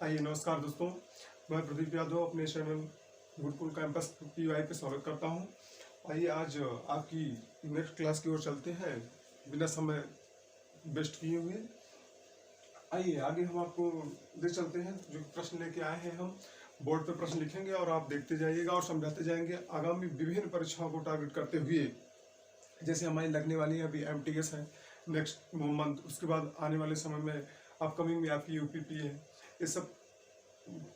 आइए नमस्कार दोस्तों, मैं प्रदीप यादव अपने चैनल गुरुकुल कैंपस PY पे स्वागत करता हूं। आइए आज आपकी नेक्स्ट क्लास की ओर चलते हैं बिना समय वेस्ट किए हुए। आइए आगे हम आपको ले चलते हैं। जो प्रश्न लेके आए हैं हम बोर्ड पे प्रश्न लिखेंगे और आप देखते जाइएगा और समझाते जाएंगे। आगामी विभिन्न परीक्षाओं को टारगेट करते हुए, जैसे हमारी लगने वाली है अभी MTS है नेक्स्ट मंथ, उसके बाद आने वाले समय में अपकमिंग में आपकी UPP है। ये सब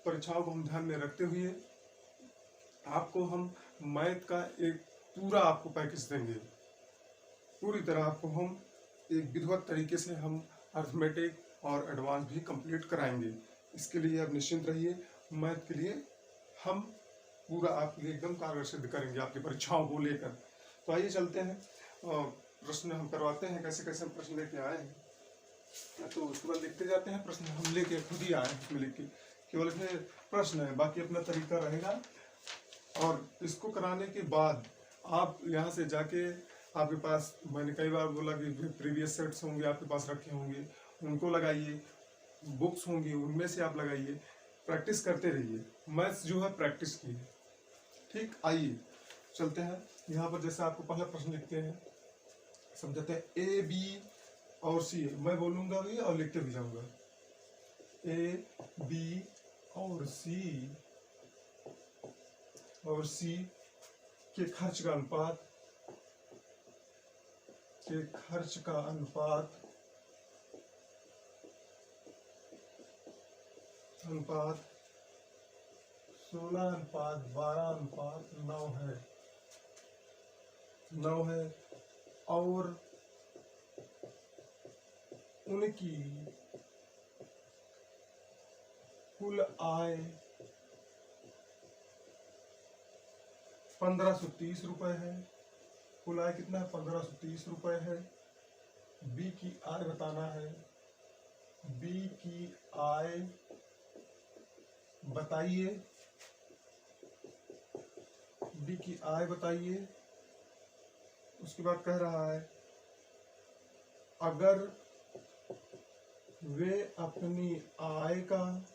परीक्षाओं को हम ध्यान में रखते हुए आपको हम मैथ का एक पूरा आपको पैकेज देंगे। पूरी तरह आपको हम एक विधिवत तरीके से हम अर्थमेटिक और एडवांस भी कंप्लीट कराएंगे। इसके लिए आप निश्चिंत रहिए। मैथ के लिए हम पूरा आपके लिए एकदम कारगर सिद्ध करेंगे आपकी परीक्षाओं को लेकर। तो आइए चलते हैं और प्रश्न हम करवाते हैं। कैसे कैसे हम प्रश्न लेके आए हैं तो उसके बाद लिखते जाते हैं। प्रश्न हम लेके खुद ही आए हैं, उसमें लिख के केवल इसमें प्रश्न है, बाकी अपना तरीका रहेगा। और इसको कराने के बाद आप यहाँ से जाके आपके पास, मैंने कई बार बोला कि जो प्रीवियस सेट्स होंगे आपके पास रखे होंगे उनको लगाइए, बुक्स होंगी उनमें से आप लगाइए, प्रैक्टिस करते रहिए। मैथ्स जो है प्रैक्टिस की है, ठीक। आइए चलते हैं। यहाँ पर जैसे आपको पहला प्रश्न लिखते हैं, समझाते हैं। A, B और C मैं बोलूँगा भी और लिखते भी जाऊँगा। A, B और C के खर्च का अनुपात, के खर्च का अनुपात 16:12:9 है और उनकी कुल आय 1530 रुपए है। कुल आय कितना है? 1530 रुपए है। बी की आय बताना है। बी की आय बताइए। बी की आय बताइए। उसके बाद कह रहा है अगर वे अपनी आय का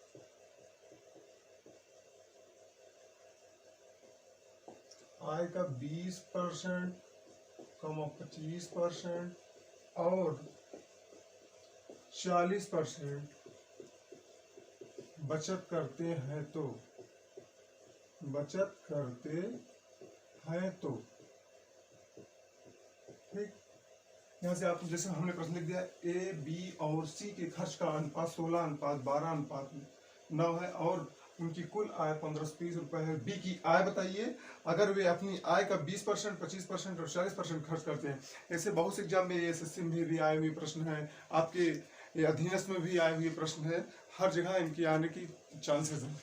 20%, 25% और 40% बचत करते हैं तो ठीक। यहाँ से आप जैसे हमने प्रश्न लिख दिया, A, B और C के खर्च का अनुपात 16:12:9 है और उनकी कुल आय 1530 रुपए है। बी की आय बताइए। अगर वे अपनी आय का 20%, 25% और 40% खर्च करते हैं। ऐसे बहुत से एग्जाम में SSC में भी आए हुए प्रश्न हैं, आपके अधीनस्थ में भी आए हुए प्रश्न है। हर जगह इनकी आने की चांसेस हैं,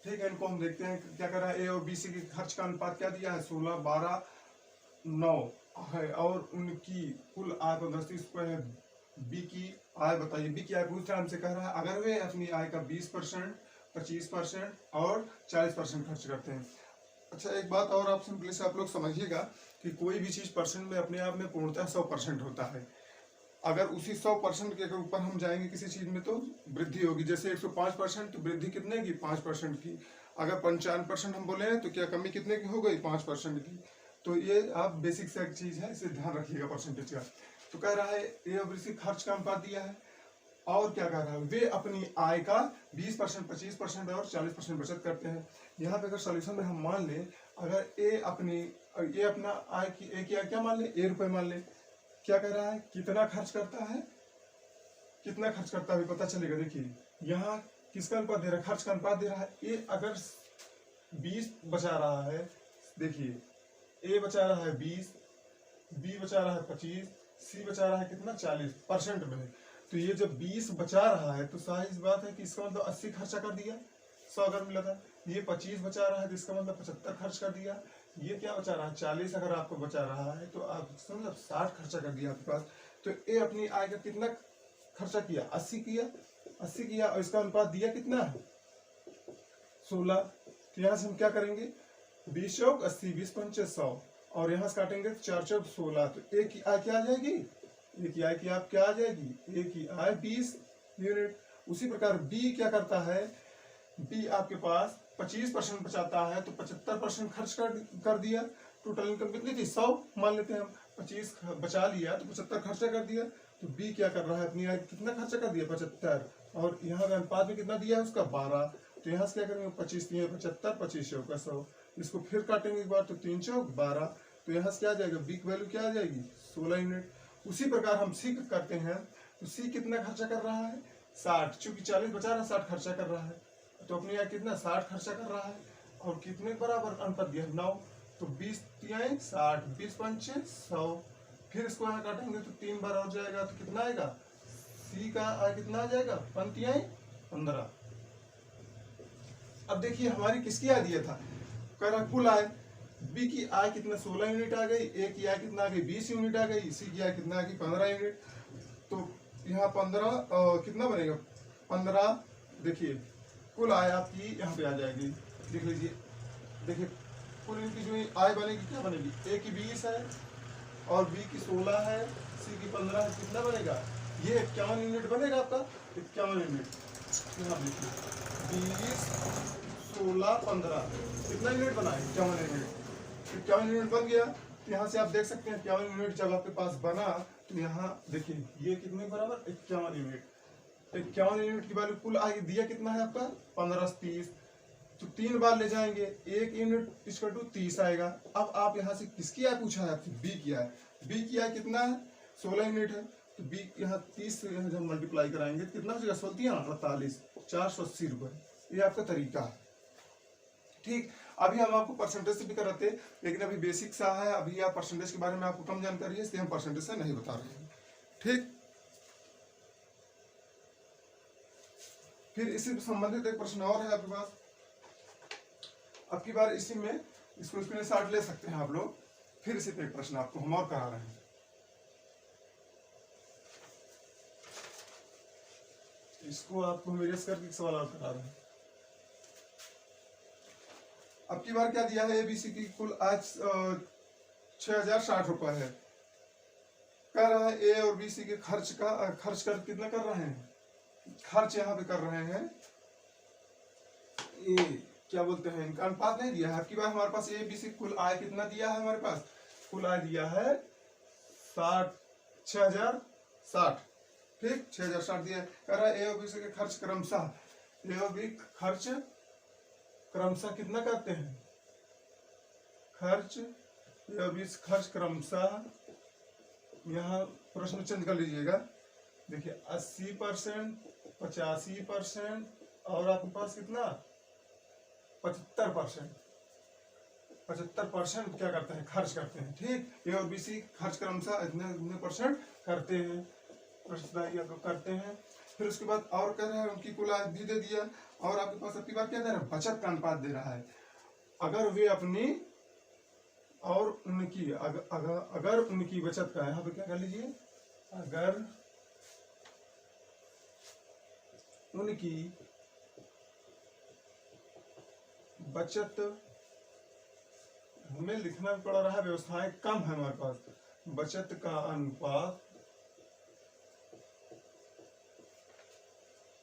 ठीक है। इनको हम देखते हैं क्या कर रहा है। A और B C के खर्च का अनुपात क्या दिया है? 16:12:9 है और उनकी कुल आय 1530 रुपए है। बी की आय बताइए। बी की आय पूछ रहा है, हमसे कह रहा है अगर वे अपनी आय का 20%, 25% और 40% खर्च करते हैं। अच्छा, एक बात और आप सिंपली से आप लोग समझिएगा कि कोई भी चीज परसेंट में अपने आप में पूर्णतः 100% होता है। अगर उसी 100% के ऊपर हम जाएंगे किसी चीज में तो वृद्धि होगी। जैसे 105% तो वृद्धि कितने की? 5% की। अगर 55% हम बोले तो क्या कमी कितने की हो गई? 5% की। तो ये आप बेसिक से एक चीज है, इसे ध्यान रखिएगा परसेंटेज का। तो कह रहा है ये अब इसी खर्च का अनुपात दिया है और क्या कह रहा है? वे अपनी आय का 20%, 25% और 40% बचत करते हैं। यहाँ पे अगर सॉल्यूशन में हम मान ले, अगर ए अपना आय की आय क्या मान ले? A रुपए मान ले। क्या कह रहा है? कितना खर्च करता है? कितना खर्च करता है पता चलेगा। देखिए यहाँ किसका अनुपात दे रहा है? खर्च का अनुपात दे रहा है। ए अगर 20 बचा रहा है, देखिए ए बचा रहा है 20, बी बचा रहा है 25, सी बचा रहा है कितना? 40% में। तो ये जब 20 बचा रहा है तो सारी बात है कि इसका मतलब 80 खर्चा कर दिया, 100 अगर मिला था। ये 25 बचा रहा है तो इसका मतलब 75 खर्च कर दिया। ये क्या बचा रहा है? 40 अगर आपको बचा रहा है तो आप मतलब 60 खर्चा कर दिया आपके पास। तो ये अपनी आय का कितना खर्चा किया? 80 किया। 80 किया और इसका अनुपात दिया कितना है? 16। तो यहाँ से हम क्या करेंगे? 20 चौक 80, 20 पंचे 100 और यहाँ से काटेंगे 4 चौक 16। तो ए की आय क्या आ जाएगी? ए की आय की आप क्या आ जाएगी? ए की आय 20 यूनिट। उसी प्रकार बी क्या करता है, बी आपके पास 25% बचाता है तो 75% खर्च कर दिया। टोटल इनकम कितनी थी 100 मान लेते हैं हम, 25 बचा लिया तो 75 खर्चा कर दिया। तो बी क्या कर रहा है, अपनी आय कितना खर्चा कर दिया 75, और यहाँ पे अनुपात में कितना दिया है उसका 12। तो यहाँ से क्या करेंगे 25 दिए 75, 25 का 100, इसको फिर काटेंगे एक बार तो 3 चौक 12। तो यहाँ से क्या आ जाएगा, बी की वैल्यू क्या आ जाएगी 16 यूनिट। उसी प्रकार हम सी करते हैं तो सी कितना खर्चा कर रहा है 60, चूंकि 40 बचा रहा है 60 खर्चा कर रहा है, तो अपनी आय कितना 60 खर्चा कर रहा है, और कितने बराबर अनुपात दिया 9, तो 20 तिहाई 60, 20 पंचे 100। फिर इसको यहाँ काटेंगे तो 3 बार और जाएगा तो कितना आएगा, सी का आय कितना आ जाएगा 5 तिहाई 15। अब देखिए हमारी किसकी आय दिया था, कह रहा कुल आय, बी की आय कितना 16 यूनिट आ गई, ए की आय कितना आ गई 20 यूनिट आ गई, सी की आय कितना आ गई 15 यूनिट। तो यहाँ 15 कितना बनेगा 15, देखिए कुल आय आपकी यहाँ पे आ जाएगी, देख लीजिए। देखिए कुल इनकी जो आय बनेगी क्या बनेगी, ए की 20 है और बी की 16 है, सी की 15 है, कितना बनेगा ये 51 यूनिट बनेगा आपका, 51 यूनिट। यहाँ देखिए 20 16 15 कितना यूनिट बना है 51 यूनिट, 51 यूनिट बन गया। तो यहाँ से आप देख सकते हैं 51 यूनिट जब आपके पास बना तो यहाँ देखिए ये कितने बराबर 51 यूनिट। 51 यूनिट की वैल्यू कुल आगे दिया कितना है आपका 15 30, तो 3 बार ले जाएंगे 1 यूनिट इसका टू 30 आएगा। अब आप यहाँ से किसकी आय पूछा है आपकी, बी की आय, बी की आय कितना है 16 यूनिट है, तो बी यहाँ 30 से जब मल्टीप्लाई कराएंगे तो कितना हो जाएगा 48 480 रुपये। ये आपका तरीका है। ठीक, अभी हम आपको परसेंटेज से भी कराते, लेकिन अभी बेसिक सा है, अभी आप परसेंटेज के बारे में आपको कम जानकारी है, इसलिए हम परसेंटेज से नहीं बता रहे हैं। ठीक, फिर इसी से संबंधित एक प्रश्न और है आपके पास, अब की बार इसी में इसको स्क्रीनशॉट ले सकते हैं आप लोग। फिर इसी पे एक प्रश्न आपको हम और करा रहे हैं। इसको आपको हम इरेज करके सवाल और करा रहे हैं। अब की बार क्या दिया है, एबीसी की कुल आज 6060 रुपए है, कह रहा है ए और बीसी के खर्च कर कितना कर रहे हैं, खर्च यहाँ पे कर रहे हैं ए, क्या बोलते हैं इनका अनुपात नहीं दिया है। आपकी बार हमारे पास ए बी सी कुल आय कितना दिया है, हमारे पास कुल आय दिया है 6060, ठीक 6060 दिया है। कह रहा है ए और बी सी के खर्च क्रमशः, ए और बी खर्च क्रमशः कितना करते हैं, खर्च ए और बी खर्च क्रमशः, यहाँ प्रश्न चिन्ह कर लीजिएगा। देखिए 80%, 85% और आपके पास कितना 75% क्या करते हैं, खर्च करते हैं। ठीक, ए और बी सी खर्च क्रमशः इतने परसेंट करते हैं, करते हैं। फिर उसके बाद और कह रहा है उनकी कुल आय भी दे दिया, और आपके पास अपनी बात क्या दे रहा है, बचत का अनुपात दे रहा है। अगर वे अपनी और उनकी अगर उनकी बचत का, यहाँ पे क्या कर लीजिए, अगर उनकी बचत, हमें लिखना पड़ रहा है, व्यवस्थाएं कम है हमारे पास, बचत का अनुपात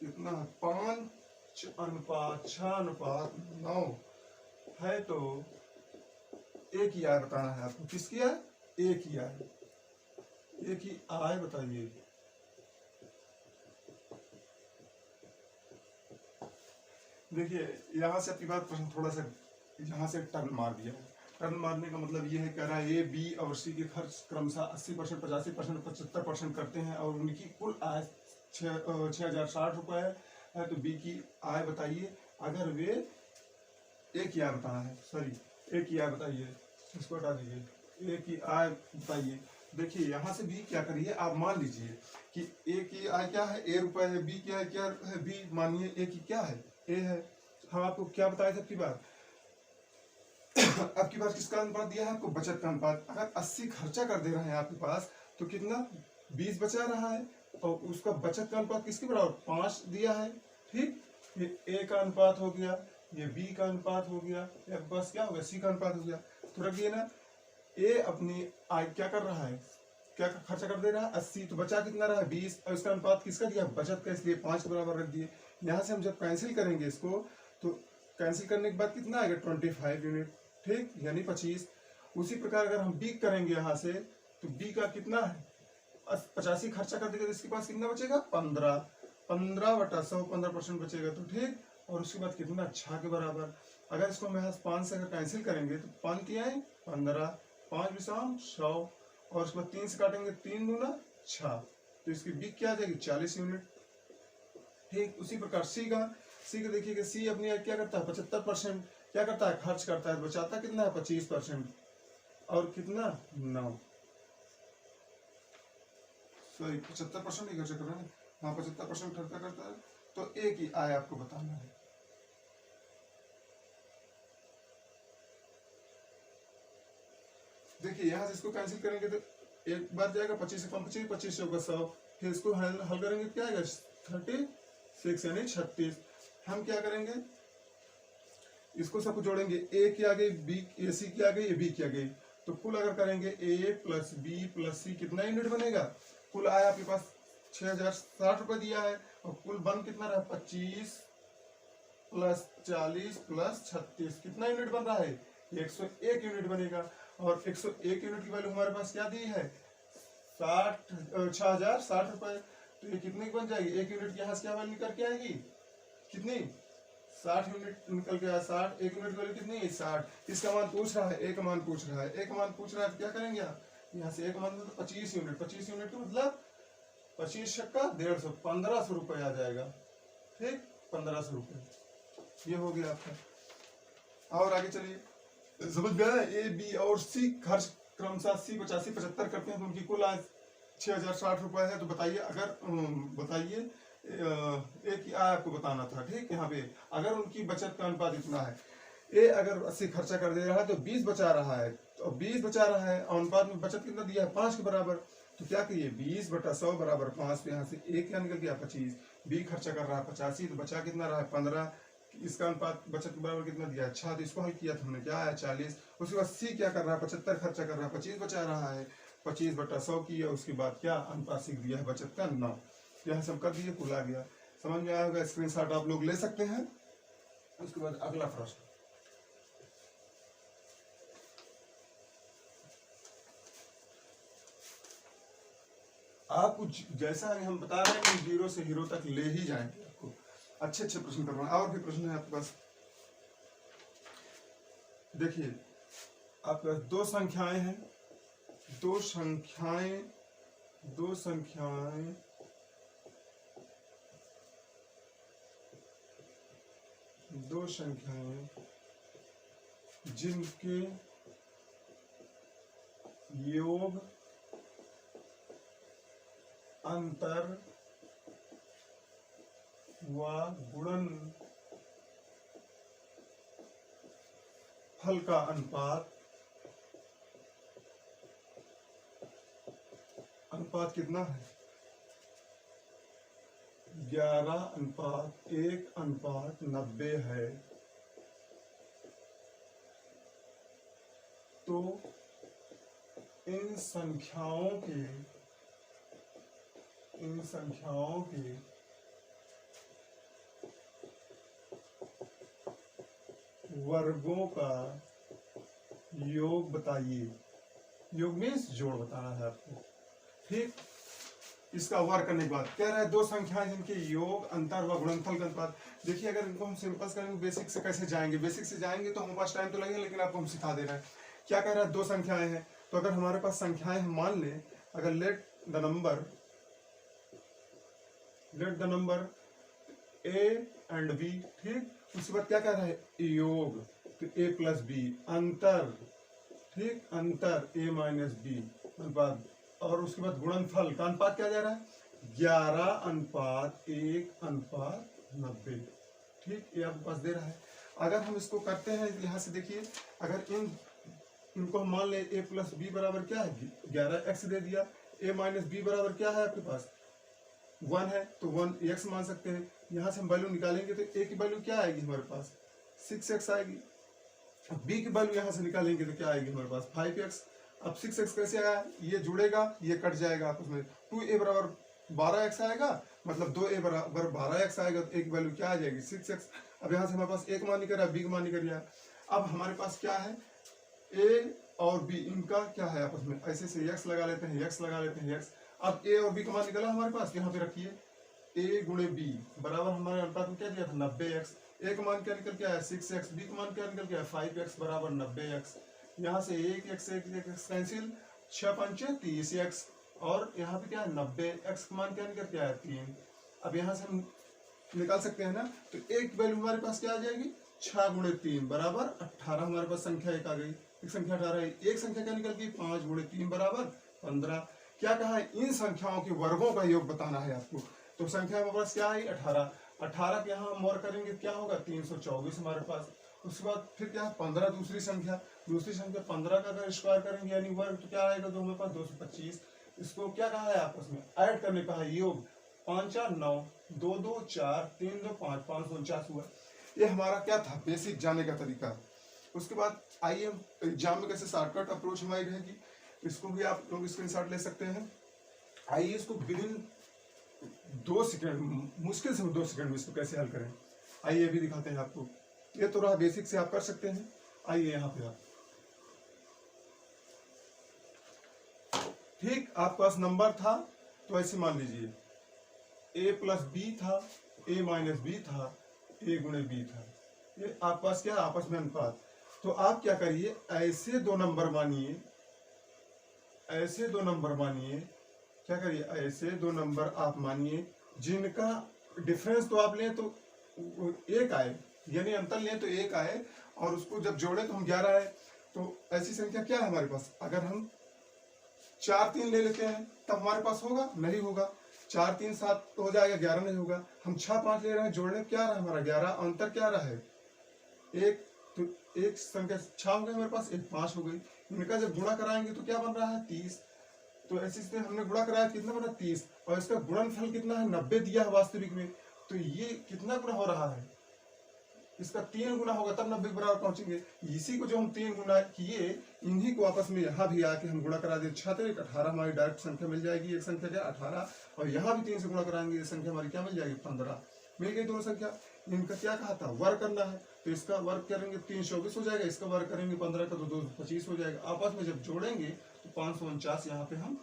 कितना 5:6:9 है, तो एक ही आय बताना है आपको, किसकी आय, एक ही आय, एक ही आय बताइए। देखिए यहाँ से आपकी बात प्रश्न थोड़ा सा यहाँ से टर्न मार दिया है। टर्न मारने का मतलब ये है, कह रहा है ए बी और सी के खर्च क्रमशः 80%, 85%, 75% करते हैं, और उनकी कुल आय 6060 रुपए है, तो बी की आय बताइए। अगर वे एक ही आय बताना है, सॉरी एक ही आय बताइए, इसको हटा दीजिए, एक ही आय बताइए। देखिए यहाँ से बी क्या करिए, आप मान लीजिए कि ए की आय क्या है, ए रुपए है, बी की आय क्या है, बी मानिए ए की क्या है, ए है। हम आपको क्या बताए थे आपकी बात, आपकी बात किसका अनुपात दिया है आपको, बचत का अनुपात। अगर 80 खर्चा कर दे रहे हैं आपके पास, तो कितना 20 बचा रहा है, और उसका बचत का अनुपात किसके बराबर 5 दिया है। ठीक, ये ए का अनुपात हो गया, ये बी का अनुपात हो गया, ये बस क्या हो गया, सी का अनुपात हो गया। तो रखिए ना, ए अपनी आय क्या कर रहा है, क्या खर्चा कर दे रहा है 80, तो बचा कितना रहा 20, और इसका अनुपात किसका दिया बचत का, इसलिए 5 के बराबर रख दिए। यहाँ से हम जब कैंसिल करेंगे इसको, तो कैंसिल करने के बाद कितना आएगा 25 यूनिट, ठीक, यानी 25। उसी प्रकार अगर हम बी करेंगे यहाँ से, तो बी का कितना है 85 खर्चा कर देगा, तो इसके पास कितना बचेगा 15, 15/100 15% बचेगा, तो ठीक। और उसके बाद कितना 6 के बराबर। अगर इसको हम यहाँ 5 से अगर कैंसिल करेंगे, तो 5 किया है 15, 5 विषम 100, और उसके बाद 3 से काटेंगे 3 दूना 6, तो इसकी बी क्या आ जाएगी 40 यूनिट, ठीक। उसी प्रकार सी का देखिएगा, सी अपनी क्या करता है 75% क्या करता है खर्च करता है, बचाता कितना है 25%, और कितना 9, सॉरी 75% ही खर्चा कर रहा है, हाँ 75% खर्चा करता है। तो ए की आय आपको बताना है। देखिए यहाँ से इसको कैंसिल करेंगे तो एक बार जाएगा 25 से कम 25, 25 से होगा 100, फिर इसको हल करेंगे क्या आएगा 36 यानी 36। हम क्या करेंगे इसको सबको जोड़ेंगे, ए की आ गई बी, ए सी की आ गई, ए बी की आ गई, तो कुल अगर करेंगे ए प्लस बी प्लस सी कितना यूनिट बनेगा, कुल आया आपके पास 6060 रुपए दिया है, और कुल बन कितना रहा 25 प्लस 40 प्लस 36 कितना यूनिट बन रहा है 101 यूनिट बनेगा। और 101 यूनिट की वैल्यू हमारे पास क्या दी है 6060 रुपए, तो ये कितने की बन जाएगी, एक यूनिट के यहाँ से क्या वैल्यू निकल के आएगी कितनी 60 यूनिट निकल के आया 60, एक यूनिट की वैल्यू कितनी है 60। इसका मान पूछ रहा है, एक मान पूछ रहा है, एक मान पूछ रहा है, तो क्या करेंगे आप यहाँ से एक मान मतलब 25 यूनिट, 25 यूनिट मतलब 25 छक्का 150, 1500 रुपये आ जाएगा, ठीक 1500 रुपये, ये हो गया आपका। और आगे चलिए, समझ गया ए बी और सी खर्च क्रमशः सी 85 75 करते हैं, तो उनकी कुल आज 6060 रुपए है। तो बताइए अगर बताइए ए की आय आपको बताना था, ठीक। यहाँ पे अगर उनकी बचत का अनुपात इतना है, ए अगर 80 खर्चा कर दे रहा है तो 20 बचा रहा है, तो 20 बचा रहा है, अनुपात में बचत कितना दिया है 5 के बराबर, तो क्या करिए 20/100 बराबर 5, तो यहाँ से ए क्या निकल गया 25, बी खर्चा कर रहा है 85, तो बचा कितना रहा है 15, इसका अनुपात बचत के बराबर कितना दिया अच्छा, तो इसको हल किया था हमने क्या आया 40। उसके बाद सी क्या कर रहा है 75 खर्चा कर रहा है, 25 बचा रहा है, 25/100 किया, उसके बाद क्या अनुपात सीख दिया है बचत का 9, यहाँ से हम कर दिए कुल आ गया। समझ में आया होगा, स्क्रीनशॉट आप लोग ले सकते हैं। उसके बाद अगला प्रश्न, आपको जैसा हम बता रहे हैं कि 0 से हीरो तक ले ही जाएंगे, आपको अच्छे अच्छे प्रश्न करवाना। और भी प्रश्न है आपके पास, देखिए आपके पास दो संख्याएं हैं, दो संख्याएं जिनके योग अंतर व गुणनफल का अनुपात कितना है 11:1:90 है, तो इन संख्याओं के वर्गों का योग बताइए। योग मीन्स जोड़ बताना है आपको, ठीक। इसका वर्ग करने के बाद कह रहा है दो संख्याएं जिनके योग अंतर व गुणनफल का अनुपात। देखिए अगर इनको हम सिंपल करेंगे, बेसिक से कैसे जाएंगे, बेसिक से जाएंगे तो हमारे पास टाइम तो लगेगा, लेकिन आपको हम सिखा दे रहे हैं। क्या कह रहा है दो संख्याएं हैं, तो अगर हमारे पास संख्याएं हैं, मान लें अगर let the number a and b, ठीक। उसके बाद क्या कह रहा है योग, तो ए प्लस बी, अंतर, ठीक, अंतर ए माइनस बी अनुपात, और उसके बाद गुणनफल का अनुपात क्या जा रहा है 11:1:90, ठीक। ये आपके पास दे रहा है। अगर हम इसको करते हैं यहाँ से, देखिए अगर इनको हम मान ले ए प्लस बी बराबर क्या है 11x दे दिया, ए माइनस बी बराबर क्या है आपके पास 1 है, तो 1x मान सकते हैं। यहाँ से हम वैल्यू निकालेंगे तो ए की वैल्यू क्या आएगी हमारे पास 6x आएगी, बी की वैल्यू यहाँ से निकालेंगे तो क्या आएगी हमारे पास 5x, अब 6x कैसे आया, ये जुड़ेगा ये कट जाएगा आपस में, 2a बराबर 12x आएगा, मतलब 2a बराबर 12x आएगा, तो एक वैल्यू क्या आ जाएगी 6x। अब यहाँ से हमारे पास a का मान निकल रहा है, b का मान निकल गया। अब हमारे पास क्या है, a और b इनका क्या है आपस में, ऐसे से x लगा लेते हैं, x लगा लेते हैं x। अब a और b का मान निकला हमारे पास, यहाँ पे रखिए a गुणे b बराबर हमारे अनुपात में क्या दिया था 90x। a का मान क्या निकल के आया 6x, b का मान क्या निकल के आया 5x बराबर 90x। यहाँ से एक कैंसिल, 6 पंचे 30x, और यहाँ पे क्या है 90x का मान क्या निकल के आया 3। अब यहाँ से हम निकाल सकते हैं ना, तो एक वैल्यू हमारे पास क्या आ जाएगी 6 गुणे 3 बराबर 18। हमारे पास संख्या एक आ गई, एक संख्या 18 है, एक संख्या क्या निकल गई 5 गुणे 3 बराबर 15। क्या कहा है, इन संख्याओं के वर्गों का योग बताना है आपको। तो संख्या हमारे पास क्या आई 18, 18 के यहाँ हम और करेंगे क्या होगा 324 हमारे पास। उसके बाद फिर क्या है 15 दूसरी संख्या 15 का अगर स्क्वायर करेंगे यानी वर्ग, तो क्या आएगा, तो हमारे पास 225। इसको क्या कहा है आपस में ऐड करने का है योग, 5 4 9, 2 2 4, 3 2 5, 549 हुआ। ये हमारा क्या था बेसिक जाने का तरीका। उसके बाद आइए एग्जाम में कैसे शॉर्टकट अप्रोच हमारी रहेगी, इसको भी आप लोग स्क्रीनशॉट ले सकते हैं। आइए इसको विदिन 2 सेकंड, मुश्किल से 2 सेकंड में इसको कैसे हल करें, आइए अभी दिखाते हैं आपको। ये तो रहा बेसिक से आप कर सकते हैं। आइए यहाँ पे आप ठीक आपके पास नंबर था तो ऐसे मान लीजिए a प्लस बी था, a माइनस बी था, a गुणे बी था, ये आपके पास क्या आपस में अनुपात। तो आप क्या करिए ऐसे 2 नंबर मानिए, ऐसे 2 नंबर मानिए, क्या करिए ऐसे 2 नंबर आप मानिए जिनका डिफरेंस तो आप लें तो 1 आए, यानी अंतर लें तो 1 आए, और उसको जब जोड़े तो हम 11 आए। तो ऐसी संख्या क्या है हमारे पास, अगर हम 4 3 ले लेते हैं तब हमारे पास होगा, नहीं होगा, 4 3 7 तो हो जाएगा, 11 नहीं होगा। हम 6 5 ले रहे हैं, जोड़ने क्या रहा हमारा 11, अंतर क्या रहा है 1, तो एक संख्या 6 हो गई हमारे पास, एक 5 हो गई। इनका जब गुणा कराएंगे तो क्या बन रहा है 30। तो ऐसी स्थिति हमने गुणा कराया कितना बना 30, और इसका गुणनफल कितना है 90 दिया है वास्तविक में, तो ये कितना गुना हो रहा है, इसका 3 गुना होगा तब 90 बराबर पहुंचेंगे। इसी को जो हम 3 गुना किए, इन्हीं को आपस में यहाँ भी आके हम गुणा करा दे, 6 तो 18 हमारी डायरेक्ट संख्या मिल जाएगी, एक संख्या क्या 18, और यहाँ भी 3 से गुणा कराएंगे, ये संख्या हमारी क्या मिल जाएगी 15, मिल गई दोनों संख्या। इनका क्या कहा था वर्ग करना है, तो इसका वर्ग करेंगे 324 हो जाएगा, इसका वर्ग करेंगे 15 का तो 225 हो जाएगा। आपस में जब जोड़ेंगे तो 549 यहाँ पे हम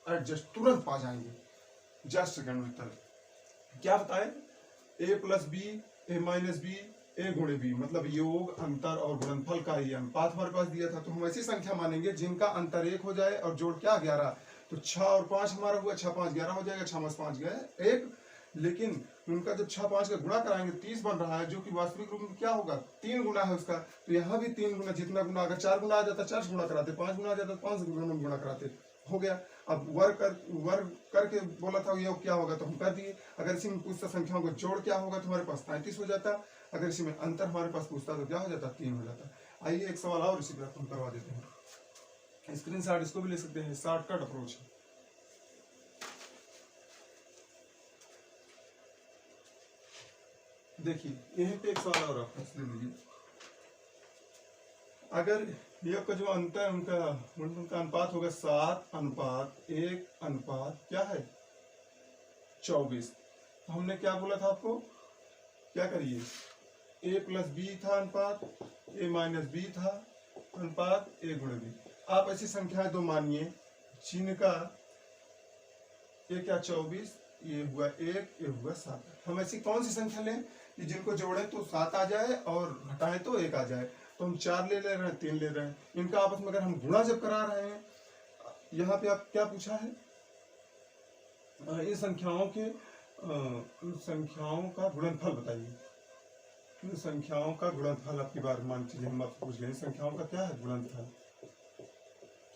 एडजस्ट तुरंत पा जाएंगे, जस्ट सेकंड में। क्या बताए a plus B, A minus B, A गुणे बी, मतलब योग अंतर और गुणनफल का ही अनुपात हमारे पास दिया था। तो हम ऐसी संख्या मानेंगे जिनका अंतर 1 हो जाए और जोड़ क्या 11, तो 6 और 5 हमारा हुआ, 6 5 11 हो जाएगा, 6 5 गए 1, लेकिन उनका जब 6 5 का गुणा कराएंगे 30 बन रहा है, जो कि वास्तविक रूप में क्या होगा 3 गुना है उसका। तो यहाँ भी 3 गुना, जितना गुना, अगर 4 गुना आ जाता 4 से गुणा कराते, 5 गुना आ जाता 5 गुना कराते, हो गया। अब वर्ग करके बोला था योग क्या होगा, तो हम कर दिए। अगर इसी में पूछता संख्याओं को जोड़ क्या होगा तो हमारे पास 35 हो जाता, अगर इसी में अंतर हमारे पास पूछता तो क्या हो जाता 3 हो जाता। आइए एक सवाल और इसी पर हम करवा देते हैं, स्क्रीनशॉट इसको भी ले सकते हैं, शॉर्टकट अप्रोच है। देखिए यहीं पे एक सवाल और आपका ले लीजिए, अगर योग का जो अंतर उनका अनुपात होगा 7:1 क्या है 24, तो हमने क्या बोला था आपको, क्या करिए a प्लस बी था अनुपात, a माइनस बी था अनुपात, a गुणे बी। आप ऐसी संख्याएं 2 मानिए जिनका ये क्या 24, ये हुआ 1, ये हुआ 7। हम ऐसी कौन सी संख्या लें कि जिनको जोड़ें तो 7 आ जाए और घटाएं तो 1 आ जाए। तो हम 4 ले रहे हैं, 3 ले रहे हैं, इनका आपस में अगर हम गुणा जब करा रहे हैं, यहाँ पे आप क्या पूछा है, इन संख्याओं का गुणनफल बताइए। इन संख्याओं का गुणनफल आपकी बार मान चलिए हम आपसे पूछ लें, संख्याओं का क्या है गुणनफल,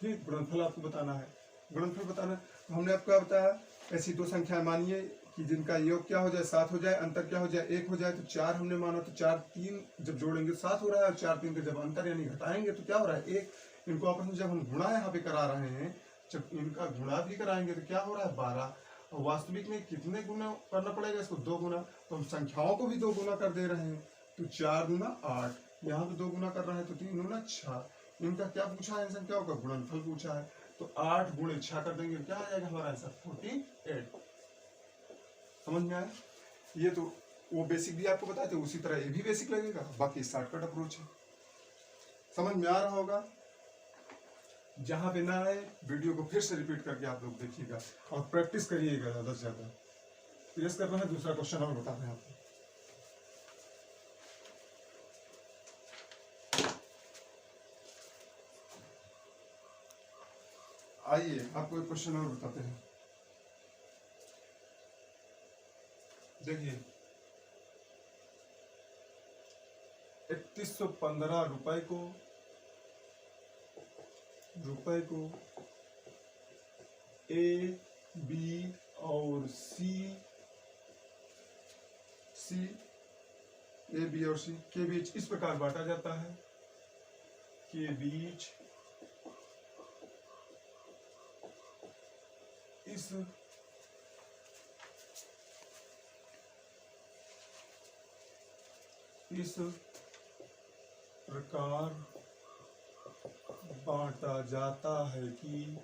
ठीक गुणनफल आपको बताना है, गुणनफल बताना है। तो हमने आपको बताया ऐसी 2 संख्याएं मानिए कि जिनका योग क्या हो जाए 7 हो जाए, अंतर क्या हो जाए 1 हो जाए। तो 4 हमने माना, तो 4 3 जब जोड़ेंगे 7 हो रहा है, और 4 3 के जब अंतर यानी घटाएंगे तो क्या हो रहा है 1। इनको आपस में जब हम गुणा यहाँ पे करा रहे हैं, जब इनका गुणा भी कराएंगे तो क्या हो रहा है 12, और वास्तविक में कितने गुना करना पड़ेगा इसको 2 गुना। तो हम संख्याओं को भी 2 गुना कर दे रहे हैं, तो 4 गुना 8, यहाँ पे 2 गुना कर रहे हैं तो 3 गुना 6, इनका क्या पूछा है, आंसर क्या होगा, गुणनफल पूछा है। तो 8 गुणे 6 कर देंगे, क्या आ जाएगा हमारा आंसर 48। समझ में आया? ये तो वो बेसिक भी आपको बताते, उसी तरह ये भी बेसिक लगेगा, बाकी शॉर्टकट अप्रोच है। समझ में आ रहा होगा? जहां पे ना आए वीडियो को फिर से रिपीट करके आप लोग देखिएगा और प्रैक्टिस करिएगा ज्यादा से ज्यादा। प्रेस करना है। दूसरा क्वेश्चन और बता रहे हैं आपको। आइए आपको एक क्वेश्चन और बताते हैं। देखिए 3115 रुपए को ए बी और सी के बीच इस प्रकार बांटा जाता है, के बीच इस प्रकार बांटा जाता है कि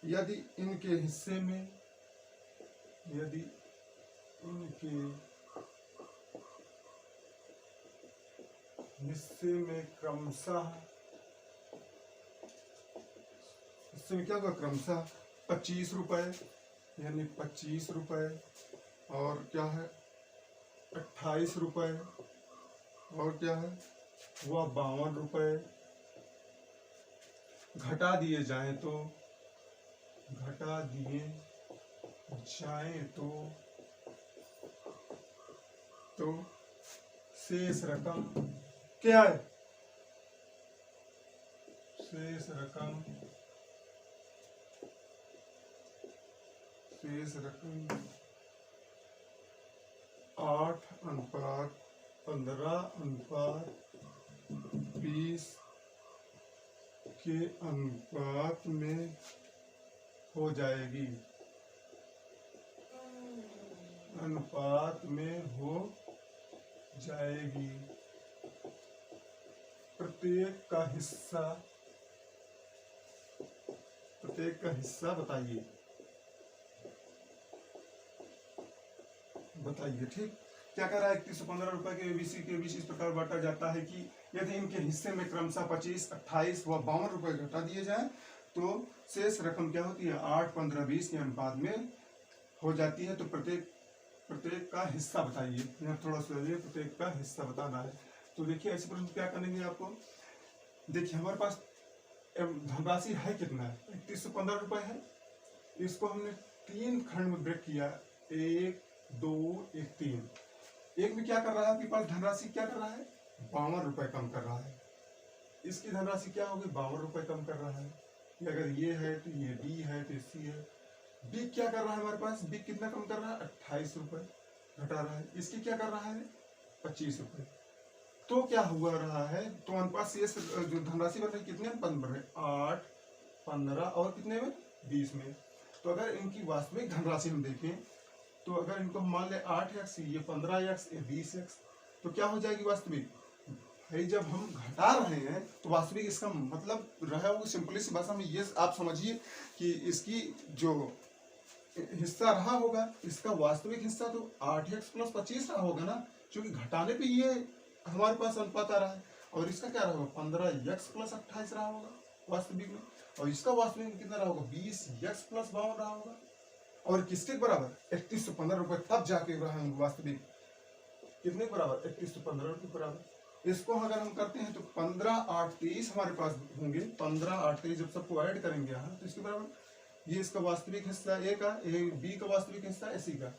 यदि इनके हिस्से में क्रमशः क्या होगा, क्रमशः 25 रुपए, यानी 25 रुपए, और क्या है 28 रुपए, और क्या है वह 52 रुपए घटा दिए जाएं तो शेष रकम क्या है, शेष रकम 8:15:20 के अनुपात में हो जाएगी, प्रत्येक का हिस्सा बताइए। ठीक, क्या कर रहा है, 3115 रुपए के एबीसी के बीच इस प्रकार बांटा जाता है कि यदि इनके हिस्से में क्रमशः 25, 28 व 52 रुपए घटा दिए जाए तो शेष रकम क्या होती है, 8:15:20 के अनुपात में हो जाती है। तो प्रत्येक का हिस्सा बताइए। यहाँ थोड़ा सा प्रत्येक का हिस्सा बताना है। तो देखिए ऐसे प्रश्न क्या करेंगे आपको। देखिए हमारे पास धनराशि है कितना है, 3115 रुपए है। इसको हमने 3 खंड में ब्रेक किया, 1, 2, 1, 3। एक में क्या कर रहा है, आपके पास धनराशि क्या कर रहा है, 52 रुपए कम कर रहा है। इसकी धनराशि क्या होगी, 52 रुपए कम कर रहा है। अगर ये है तो ये बी है तो सी है। बी क्या कर रहा है हमारे पास, बी कितना कम कर रहा है, 28 रुपए घटा रहा है। इसकी क्या कर रहा है, 25 रुपए। तो क्या हुआ रहा है, तो अनुपात शेष जो धनराशि बन रही कितने में, 8, 15 और कितने में, 20 में। तो अगर इनकी वास्तविक धनराशि हम देखें तो अगर इनको हम मान ले 8x, ये 15x, ये 20x, तो क्या हो जाएगी वास्तविक है। जब हम घटा रहे हैं तो वास्तविक इसका मतलब रहा होगा, सिंपली सी भाषा में ये आप समझिए कि इसकी जो हिस्सा रहा होगा, इसका वास्तविक हिस्सा तो 8x + 25 रहा होगा ना, क्योंकि घटाने पे ये हमारे पास अनुपात आ रहा है। और इसका क्या रहा होगा, 15x + 28 रहा होगा वास्तविक में। और इसका वास्तविक में कितना रहा होगा, 20x + 52 रहा होगा। और किसके बराबर, 3115 रुपए तब जाके रहा है वास्तविक कितने बराबर, 3115 रुपए बराबर। इसको अगर हम करते हैं तो 15, 8, 23 हमारे पास होंगे। 15, 8, 23 जब सबको ऐड करेंगे यहाँ तो इसके बराबर, ये इसका वास्तविक हिस्सा ए का, बी का वास्तविक हिस्सा सी का।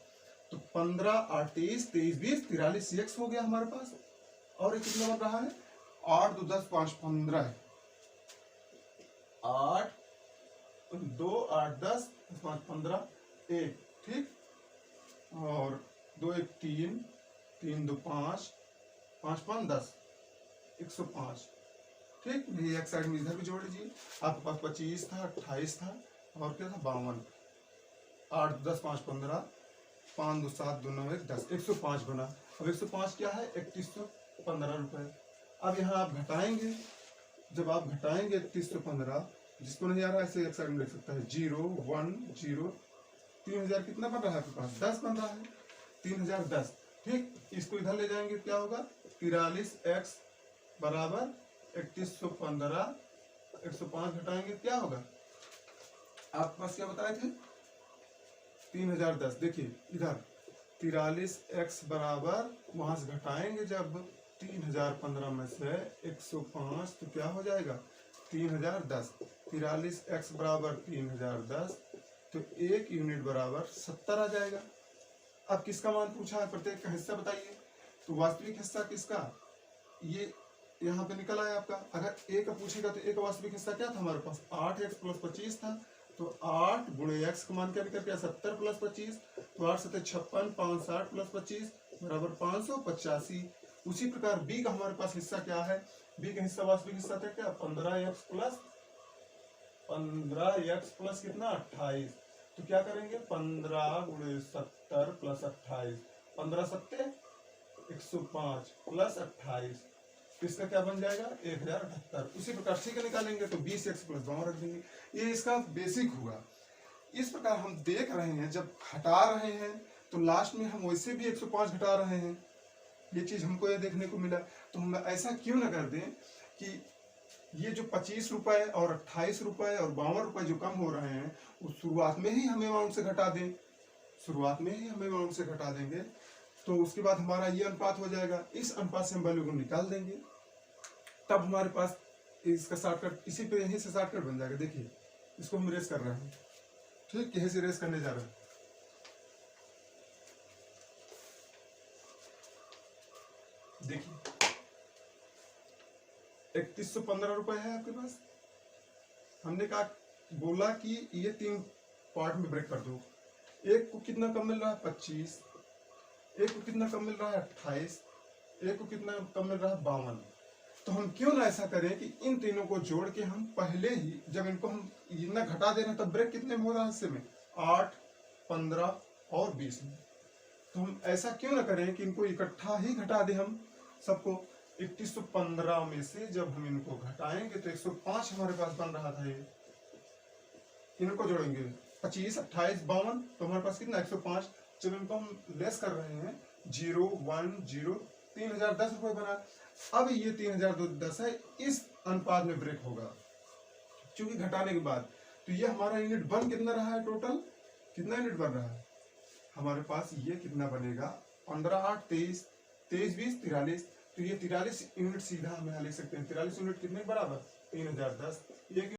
तो 15, 8, 23, 23, 20, 43x हो गया हमारे पास। और कितना बन रहा है, 8, 2, 10, 5, 15 है। 8, 2, 8, 10, 5, 15, 1, ठीक। और 2, 1, 3, 3, 2, 5, 5, 5, 10, 105, ठीक। ये एक साइड में इधर भी जोड़ लीजिए। आपके पास 25 था, 28 था और क्या था, 52। 8, 10, 5, 15, 5 2 7 2 9 1 10, 105 बना। अब 105 क्या है? 3115 रुपए। अब यहाँ आप घटाएंगे, जब आप घटाएंगे 3115, जिसको नहीं आ रहा है ऐसे एक साइड में लिख सकता है 0 1 0, 3000 कितना बन रहा है आपके पास? 10 बन रहा है, 3010। ठीक, इसको इधर ले जाएंगे, क्या होगा? 43x बराबर 3115, 105 घटाएंगे क्या होगा? आपके पास क्या बताए थे? 3010। देखिए इधर 43x बराबर, वहां से घटाएंगे जब 3015 में से 105, तो क्या हो जाएगा? 3010। 43x बराबर 3010, तो 1 यूनिट बराबर 70 आ जाएगा। अब किसका मान पूछा है? प्रत्येक का हिस्सा बताइए। तो वास्तविक हिस्सा किसका? ये यहाँ पे निकल आया आपका। अगर ए का पूछेगा तो ए का वास्तविक हिस्सा क्या था हमारे पास? 8x + 25 था। तो 8 गुणे x का मान क्या निकल गया? 70 + 25। तो 8 7 56, 5 60 + 25 बराबर 585। उसी प्रकार बी का हमारे पास हिस्सा क्या है? बी का हिस्सा, वास्तविक हिस्सा था क्या? 15x प्लस कितना? 28। तो क्या करेंगे? 15 गुणे 70 + 28, 15 7 105 प्लस 28, तो इसका क्या बन जाएगा? 1078। उसी प्रकार सी का निकालेंगे तो 20x + 52 रख देंगे। ये इसका बेसिक हुआ। इस प्रकार हम देख रहे हैं, जब घटा रहे हैं तो लास्ट में हम वैसे भी 105 घटा रहे हैं। ये चीज हमको ये देखने को मिला। तो हम ऐसा क्यों न कर दें कि ये जो 25 रुपए और 28 रुपए और 52 रुपए जो कम हो रहे हैं, वो शुरुआत में ही हमें अमाउंट से घटा दें। शुरुआत में ही हमें अमाउंट से घटा देंगे, तो उसके बाद हमारा ये अनुपात हो जाएगा। इस अनुपात से हम वैल्यू को निकाल देंगे, तब हमारे पास इसका शॉर्टकट, इसी पे यहीं से शॉर्टकट बन जाएगा। देखिए इसको हम रेस कर रहे हैं, ठीक, यहीं से रेस करने जा रहे हैं। देखिए 3115 रुपए है आपके पास। हमने कहा, बोला कि ये 3 पार्ट में ब्रेक कर दो। एक को कितना कम मिल रहा है? 25। एक को कितना कम मिल रहा है? 28। एक को कितना कम मिल रहा है? 52। तो हम क्यों ना ऐसा करें कि इन तीनों को जोड़ के हम पहले ही, जब इनको हम इतना घटा दे रहे हैं, तब ब्रेक कितने में हो रहा है? हिस्से में 8, 15 और 20 में। तो हम ऐसा क्यों ना करें कि इनको इकट्ठा ही घटा दें हम सबको। 3115 में से जब हम इनको घटाएंगे तो 105 हमारे पास बन रहा था। ये इनको जोड़ेंगे 25, 28, 52, तो हमारे पास कितना? 105। जब इनको हम लेस कर रहे हैं 0 1 0, 3010 रुपए बना। अब ये 3010 है, इस अनुपात में ब्रेक होगा क्योंकि घटाने के बाद। तो ये हमारा यूनिट बन कितना रहा है? टोटल कितना यूनिट बन रहा है हमारे पास? ये कितना बनेगा? 15 8 23, 23 20 43। तो ये 43 यूनिट सीधा हम यहाँ लिख सकते हैं। 43 यूनिट कितने बराबर? 3010। ये